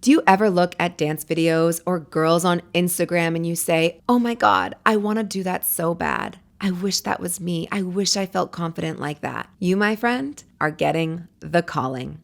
Do you ever look at dance videos or girls on Instagram and you say, oh my God, I want to do that so bad. I wish that was me. I wish I felt confident like that. You, my friend, are getting the calling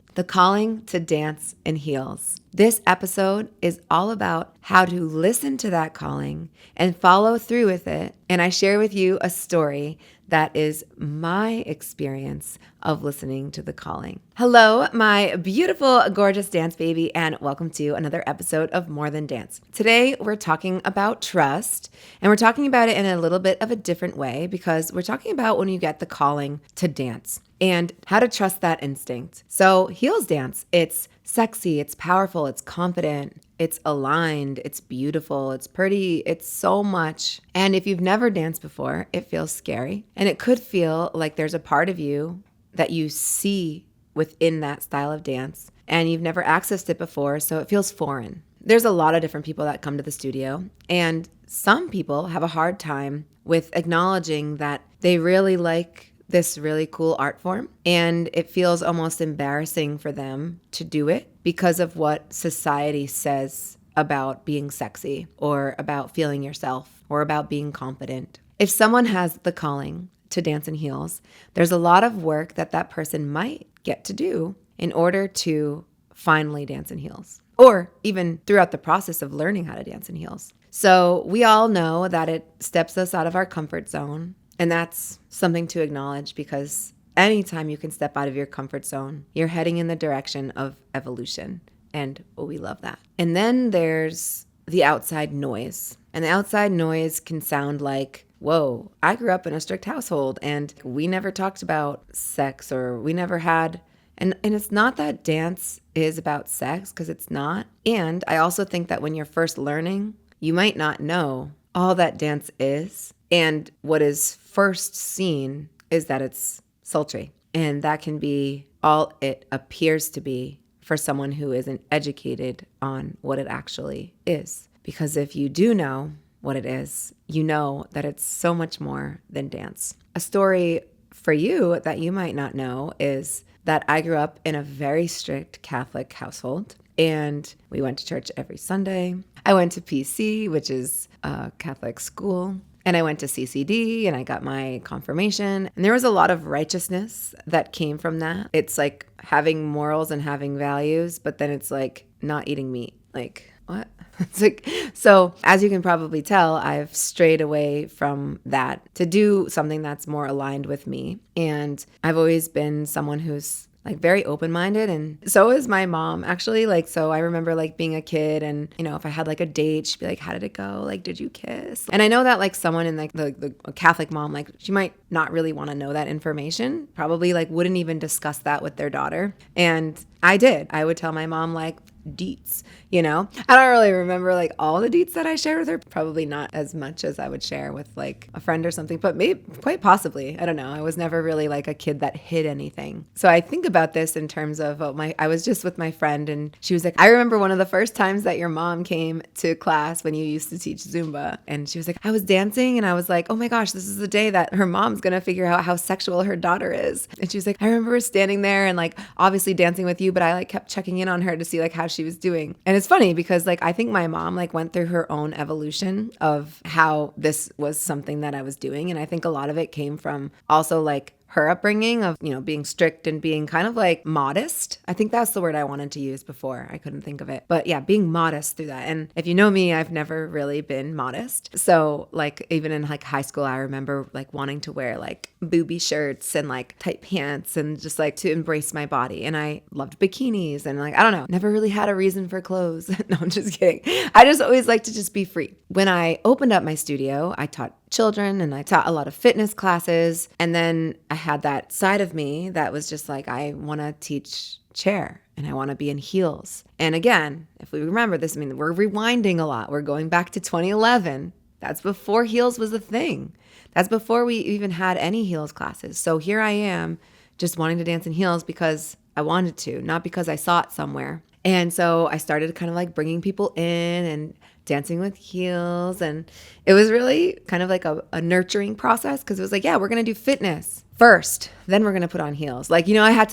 to dance in heels. This episode is all about how to listen to that calling and follow through with it. And I share with you a story that is my experience of listening to the calling. Hello, my beautiful, gorgeous dance baby, and welcome to another episode of More Than Dance. Today, we're talking about trust, and we're talking about it in a little bit of a different way because we're talking about when you get the calling to dance and how to trust that instinct. So heels dance, it's sexy, it's powerful, it's confident, it's aligned, it's beautiful, it's pretty, it's so much. And if you've never danced before, it feels scary. And it could feel like there's a part of you that you see within that style of dance and you've never accessed it before, so it feels foreign. There's a lot of different people that come to the studio, and some people have a hard time with acknowledging that they really like this really cool art form, and it feels almost embarrassing for them to do it because of what society says about being sexy or about feeling yourself or about being confident. If someone has the calling to dance in heels, there's a lot of work that person might get to do in order to finally dance in heels, or even throughout the process of learning how to dance in heels. So we all know that it steps us out of our comfort zone. And that's something to acknowledge because anytime you can step out of your comfort zone, you're heading in the direction of evolution. And we love that. And then there's the outside noise. And the outside noise can sound like, whoa, I grew up in a strict household and we never talked about sex, or we never had. And it's not that dance is about sex, because it's not. And I also think that when you're first learning, you might not know all that dance is. And what is first seen is that it's sultry. And that can be all it appears to be for someone who isn't educated on what it actually is. Because if you do know what it is, you know that it's so much more than dance. A story for you that you might not know is that I grew up in a very strict Catholic household. And we went to church every Sunday. I went to PC, which is a Catholic school. And I went to CCD and I got my confirmation. And there was a lot of righteousness that came from that. It's like having morals and having values, but then it's like not eating meat. Like, what? It's like, so as you can probably tell, I've strayed away from that to do something that's more aligned with me. And I've always been someone who's like very open-minded, and so is my mom actually. Like, so I remember like being a kid, and you know, if I had like a date, she'd be like, how did it go? Like, did you kiss? And I know that like someone in like the Catholic mom, like she might not really want to know that information, probably like wouldn't even discuss that with their daughter. And I would tell my mom like deets, you know? I don't really remember like all the deets that I shared with her, probably not as much as I would share with like a friend or something, but maybe quite possibly. I don't know. I was never really like a kid that hid anything. So I think about this in terms of I was just with my friend and she was like, I remember one of the first times that your mom came to class when you used to teach Zumba. And she was like, I was dancing and I was like, oh my gosh, this is the day that her mom's going to figure out how sexual her daughter is. And she was like, I remember standing there and like obviously dancing with you, but I like kept checking in on her to see like how she was doing. And it's funny because like I think my mom like went through her own evolution of how this was something that I was doing. And I think a lot of it came from also like her upbringing of, you know, being strict and being kind of like modest. I think that's the word I wanted to use before. I couldn't think of it. But yeah, being modest through that. And if you know me, I've never really been modest. So like even in like high school, I remember like wanting to wear like booby shirts and like tight pants and just like to embrace my body. And I loved bikinis and like, I don't know, never really had a reason for clothes. No, I'm just kidding. I just always like to just be free. When I opened up my studio, I taught children and I taught a lot of fitness classes. And then I had that side of me that was just like, I want to teach chair and I want to be in heels. And again, if we remember this, I mean, we're rewinding a lot. We're going back to 2011. That's before heels was a thing. That's before we even had any heels classes. So here I am just wanting to dance in heels because I wanted to, not because I saw it somewhere. And so I started kind of like bringing people in and dancing with heels. And it was really kind of like a nurturing process because it was like, yeah, we're going to do fitness first, then we're going to put on heels. I had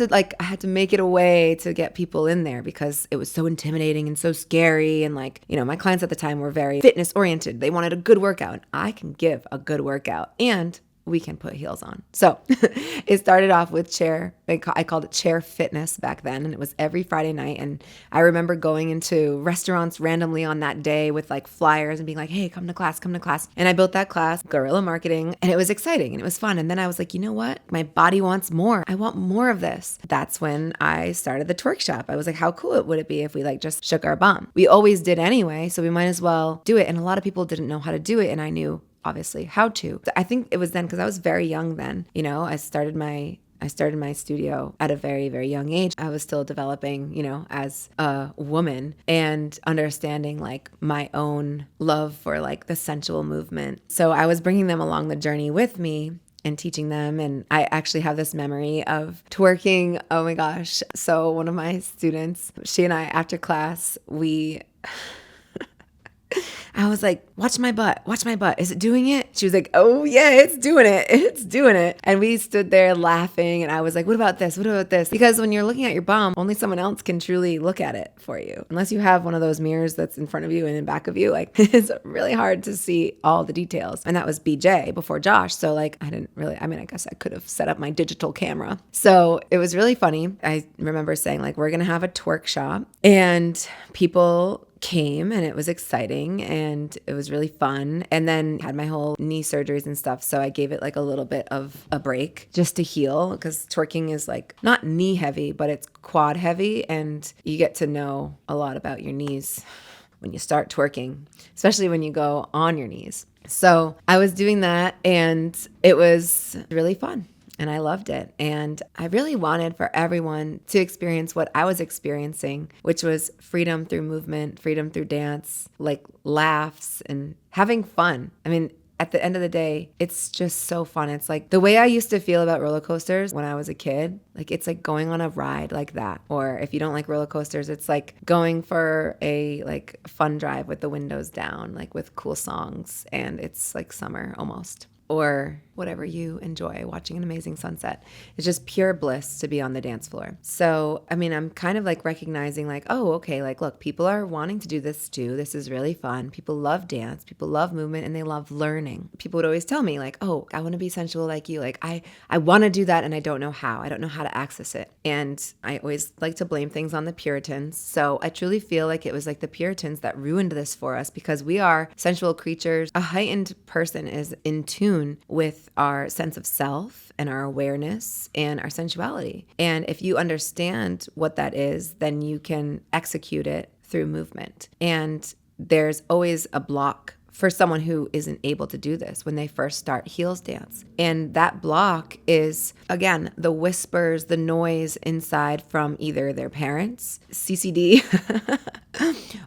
to make it a way to get people in there because it was so intimidating and so scary. And my clients at the time were very fitness oriented. They wanted a good workout. I can give a good workout and we can put heels on. So it started off with chair. I called it chair fitness back then. And it was every Friday night. And I remember going into restaurants randomly on that day with flyers and being like, hey, come to class. And I built that class, guerrilla marketing, and it was exciting and it was fun. And then I was like, you know what? My body wants more. I want more of this. That's when I started the twerk shop. I was like, how cool would it be if we just shook our bum? We always did anyway, so we might as well do it. And a lot of people didn't know how to do it. And I knew obviously how to. I think it was then because I was very young then. I started my studio at a very, very young age. I was still developing, as a woman and understanding my own love for the sensual movement. So I was bringing them along the journey with me and teaching them. And I actually have this memory of twerking. Oh my gosh. So one of my students, she and I, after class, I was like, watch my butt. Is it doing it? She was like, oh yeah, it's doing it. And we stood there laughing. And I was like, what about this? Because when you're looking at your bum, only someone else can truly look at it for you. Unless you have one of those mirrors that's in front of you and in back of you, it's really hard to see all the details. And that was BJ before Josh. So I guess I could have set up my digital camera. So it was really funny. I remember saying we're going to have a twerk shop and people came and it was exciting and it was really fun. And then had my whole knee surgeries and stuff. So I gave it a little bit of a break just to heal because twerking is not knee heavy, but it's quad heavy. And you get to know a lot about your knees when you start twerking, especially when you go on your knees. So I was doing that and it was really fun. And I loved it. And I really wanted for everyone to experience what I was experiencing, which was freedom through movement, freedom through dance, laughs and having fun. I mean, at the end of the day, it's just so fun. It's the way I used to feel about roller coasters when I was a kid. It's going on a ride like that. Or if you don't like roller coasters, it's going for a fun drive with the windows down, with cool songs. And it's summer almost. Or whatever you enjoy, watching an amazing sunset. It's just pure bliss to be on the dance floor. So, I'm kind of recognizing oh, okay, look, people are wanting to do this too. This is really fun. People love dance. People love movement and they love learning. People would always tell me oh, I want to be sensual like you. I want to do that and I don't know how. I don't know how to access it. And I always like to blame things on the Puritans. So I truly feel it was the Puritans that ruined this for us because we are sensual creatures. A heightened person is in tune with our sense of self and our awareness and our sensuality. And if you understand what that is, then you can execute it through movement. And there's always a block for someone who isn't able to do this when they first start heels dance. And that block is, again, the whispers, the noise inside from either their parents, CCD,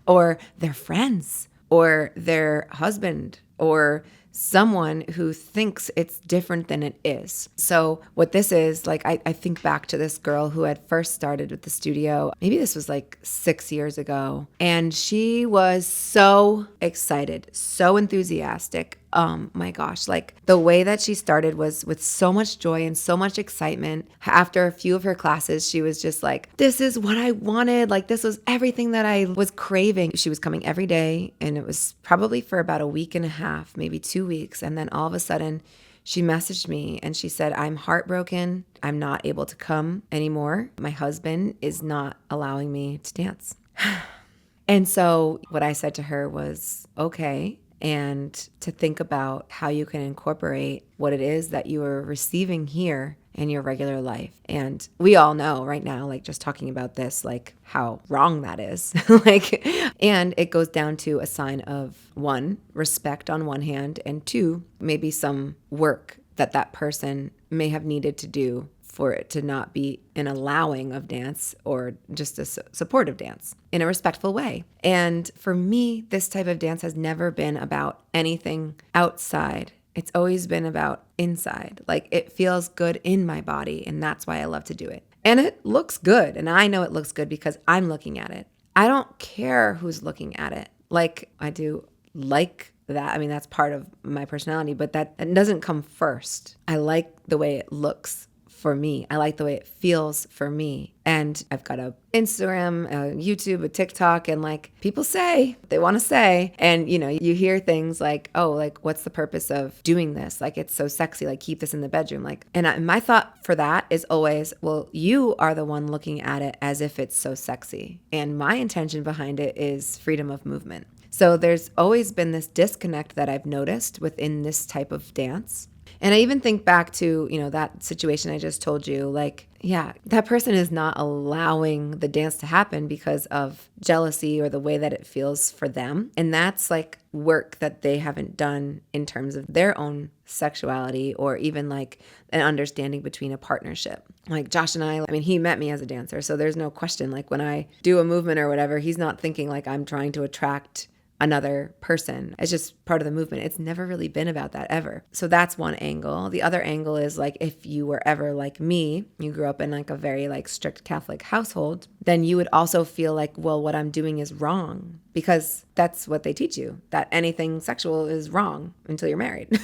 or their friends, or their husband, or someone who thinks it's different than it is. So what this is, I think back to this girl who had first started with the studio. Maybe this was 6 years ago. And she was so excited, so enthusiastic. Oh my gosh, the way that she started was with so much joy and so much excitement. After a few of her classes, she was just this is what I wanted. This was everything that I was craving. She was coming every day and it was probably for about a week and a half, maybe 2 weeks. And then all of a sudden she messaged me and she said, I'm heartbroken. I'm not able to come anymore. My husband is not allowing me to dance. And so what I said to her was, okay, and to think about how you can incorporate what it is that you are receiving here in your regular life. And we all know right now, just talking about this, how wrong that is. And it goes down to a sign of 1, respect on one hand, and 2, maybe some work that person may have needed to do for it to not be an allowing of dance or just a supportive dance in a respectful way. And for me, this type of dance has never been about anything outside. It's always been about inside. It feels good in my body, and that's why I love to do it. And it looks good, and I know it looks good because I'm looking at it. I don't care who's looking at it. I do that. I mean, that's part of my personality, but that doesn't come first. I like the way it looks for me. I like the way it feels for me. And I've got a Instagram, a YouTube, a TikTok, and like people say what they want to say. And you hear things like, oh, like what's the purpose of doing this? Like it's so sexy, like keep this in the bedroom. Like, and my thought for that is always, well, you are the one looking at it as if it's so sexy. And my intention behind it is freedom of movement. So there's always been this disconnect that I've noticed within this type of dance. And I even think back to, that situation I just told you, like, yeah, that person is not allowing the dance to happen because of jealousy or the way that it feels for them. And that's like work that they haven't done in terms of their own sexuality or even like an understanding between a partnership. Like Josh and I mean, he met me as a dancer. So there's no question, like when I do a movement or whatever, he's not thinking like I'm trying to attract another person. It's just part of the movement. It's never really been about that ever. So that's one angle. The other angle is like if you were ever like me, you grew up in like a very like strict Catholic household, then you would also feel like, well, what I'm doing is wrong because that's what they teach you, that anything sexual is wrong until you're married.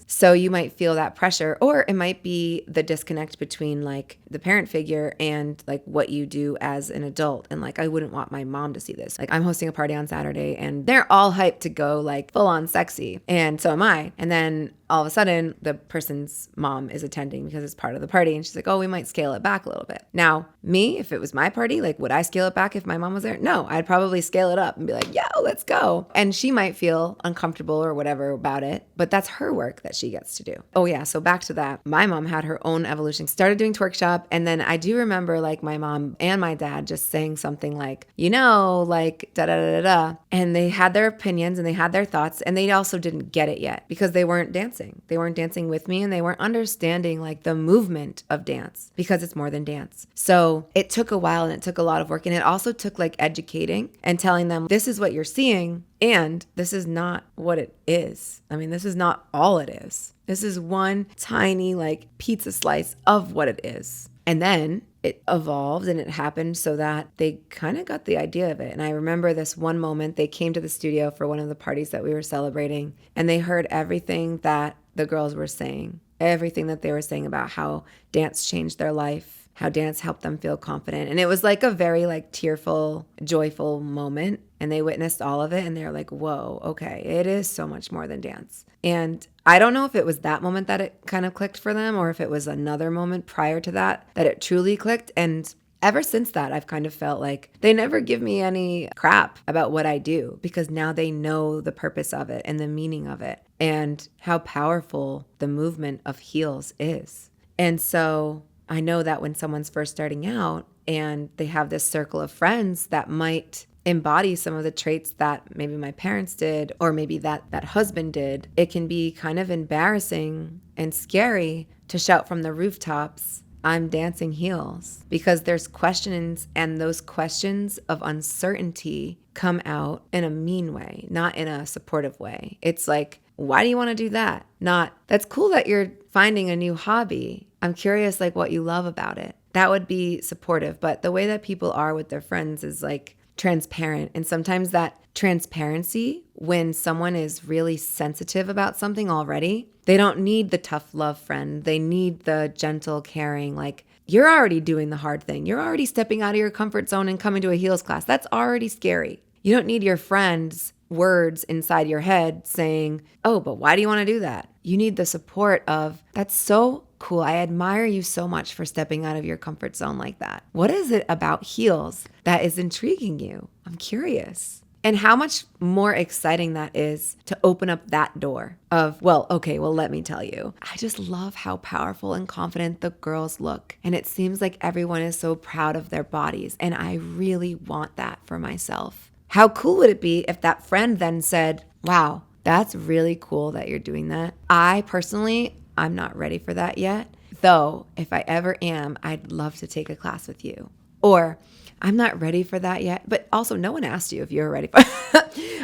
So you might feel that pressure, or it might be the disconnect between like the parent figure and like what you do as an adult. And like, I wouldn't want my mom to see this. Like I'm hosting a party on Saturday and they're all hyped to go like full on sexy. And so am I. And then all of a sudden the person's mom is attending because it's part of the party. And she's like, oh, we might scale it back a little bit. Now, me, if it was my party, like would I scale it back if my mom was there? No, I'd probably scale it up and be like, yo, let's go. And she might feel uncomfortable or whatever about it, but that's her work that she gets to do. Oh yeah, so back to that. My mom had her own evolution, started doing twerk shop. And then I do remember like my mom and my dad just saying something like, like da da da da da. And they had their opinions and they had their thoughts and they also didn't get it yet because they weren't dancing. They weren't dancing with me and they weren't understanding like the movement of dance because it's more than dance. So it took a while and it took a lot of work. And it also took like educating and telling them this is what you're seeing and this is not what it is. I mean, this is not all it is. This is one tiny like pizza slice of what it is. And then it evolved and it happened so that they kind of got the idea of it. And I remember this one moment, they came to the studio for one of the parties that we were celebrating and they heard everything that the girls were saying, everything that they were saying about how dance changed their life, how dance helped them feel confident. And it was like a very like tearful, joyful moment. And they witnessed all of it and they're like, whoa, okay, it is so much more than dance. And I don't know if it was that moment that it kind of clicked for them or if it was another moment prior to that it truly clicked. And ever since that, I've kind of felt like they never give me any crap about what I do because now they know the purpose of it and the meaning of it and how powerful the movement of heels is. And so I know that when someone's first starting out and they have this circle of friends that might embody some of the traits that maybe my parents did or maybe that husband did, it can be kind of embarrassing and scary to shout from the rooftops, I'm dancing heels, because there's questions and those questions of uncertainty come out in a mean way, not in a supportive way. It's like, why do you want to do that? Not, that's cool that you're finding a new hobby. I'm curious like what you love about it. That would be supportive. But the way that people are with their friends is like transparent. And sometimes that transparency, when someone is really sensitive about something already, they don't need the tough love friend. They need the gentle, caring, like, you're already doing the hard thing. You're already stepping out of your comfort zone and coming to a heels class. That's already scary. You don't need your friends' words inside your head saying, oh, but why do you want to do that? You need the support of, that's so cool. I admire you so much for stepping out of your comfort zone like that. What is it about heels that is intriguing you? I'm curious. And how much more exciting that is to open up that door of, let me tell you. I just love how powerful and confident the girls look. And it seems like everyone is so proud of their bodies. And I really want that for myself. How cool would it be if that friend then said, wow, that's really cool that you're doing that. I personally, I'm not ready for that yet. Though, if I ever am, I'd love to take a class with you. Or I'm not ready for that yet. But also, no one asked you if you were ready for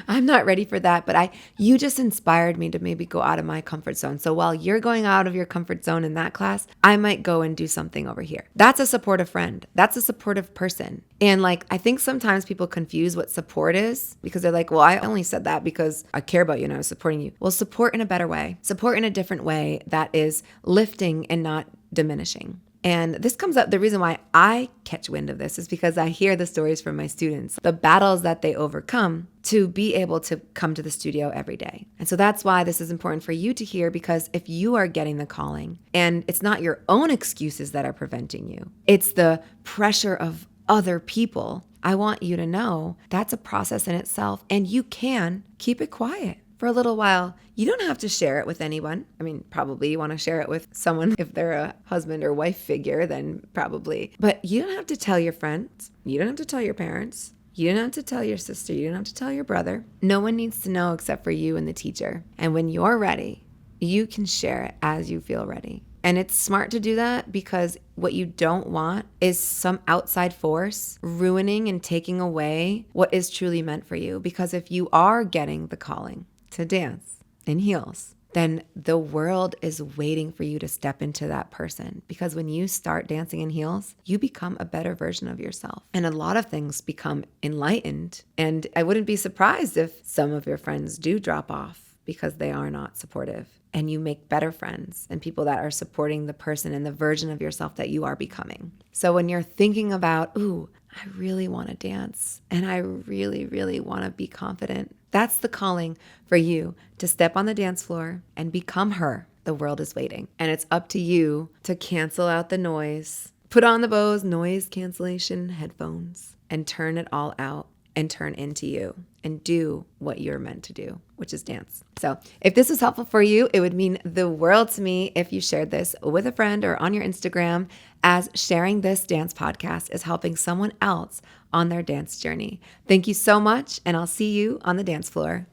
I'm not ready for that, but you just inspired me to maybe go out of my comfort zone. So while you're going out of your comfort zone in that class, I might go and do something over here. That's a supportive friend. That's a supportive person. And like, I think sometimes people confuse what support is because they're like, well, I only said that because I care about you and I was supporting you. Well, support in a better way, support in a different way that is lifting and not diminishing. And this comes up, the reason why I catch wind of this is because I hear the stories from my students, the battles that they overcome to be able to come to the studio every day. And so that's why this is important for you to hear, because if you are getting the calling and it's not your own excuses that are preventing you, it's the pressure of other people, I want you to know that's a process in itself and you can keep it quiet for a little while. You don't have to share it with anyone. I mean, probably you want to share it with someone. If they're a husband or wife figure, then probably. But you don't have to tell your friends. You don't have to tell your parents. You don't have to tell your sister. You don't have to tell your brother. No one needs to know except for you and the teacher. And when you're ready, you can share it as you feel ready. And it's smart to do that because what you don't want is some outside force ruining and taking away what is truly meant for you. Because if you are getting the calling to dance in heels, then the world is waiting for you to step into that person. Because when you start dancing in heels, you become a better version of yourself. And a lot of things become enlightened. And I wouldn't be surprised if some of your friends do drop off because they are not supportive. And you make better friends and people that are supporting the person and the version of yourself that you are becoming. So when you're thinking about, ooh, I really want to dance and I really, really want to be confident, that's the calling for you to step on the dance floor and become her. The world is waiting. And it's up to you to cancel out the noise, put on the Bose noise cancellation headphones and turn it all out and turn into you and do what you're meant to do, which is dance. So if this was helpful for you, it would mean the world to me if you shared this with a friend or on your Instagram, as sharing this dance podcast is helping someone else on their dance journey. Thank you so much, and I'll see you on the dance floor.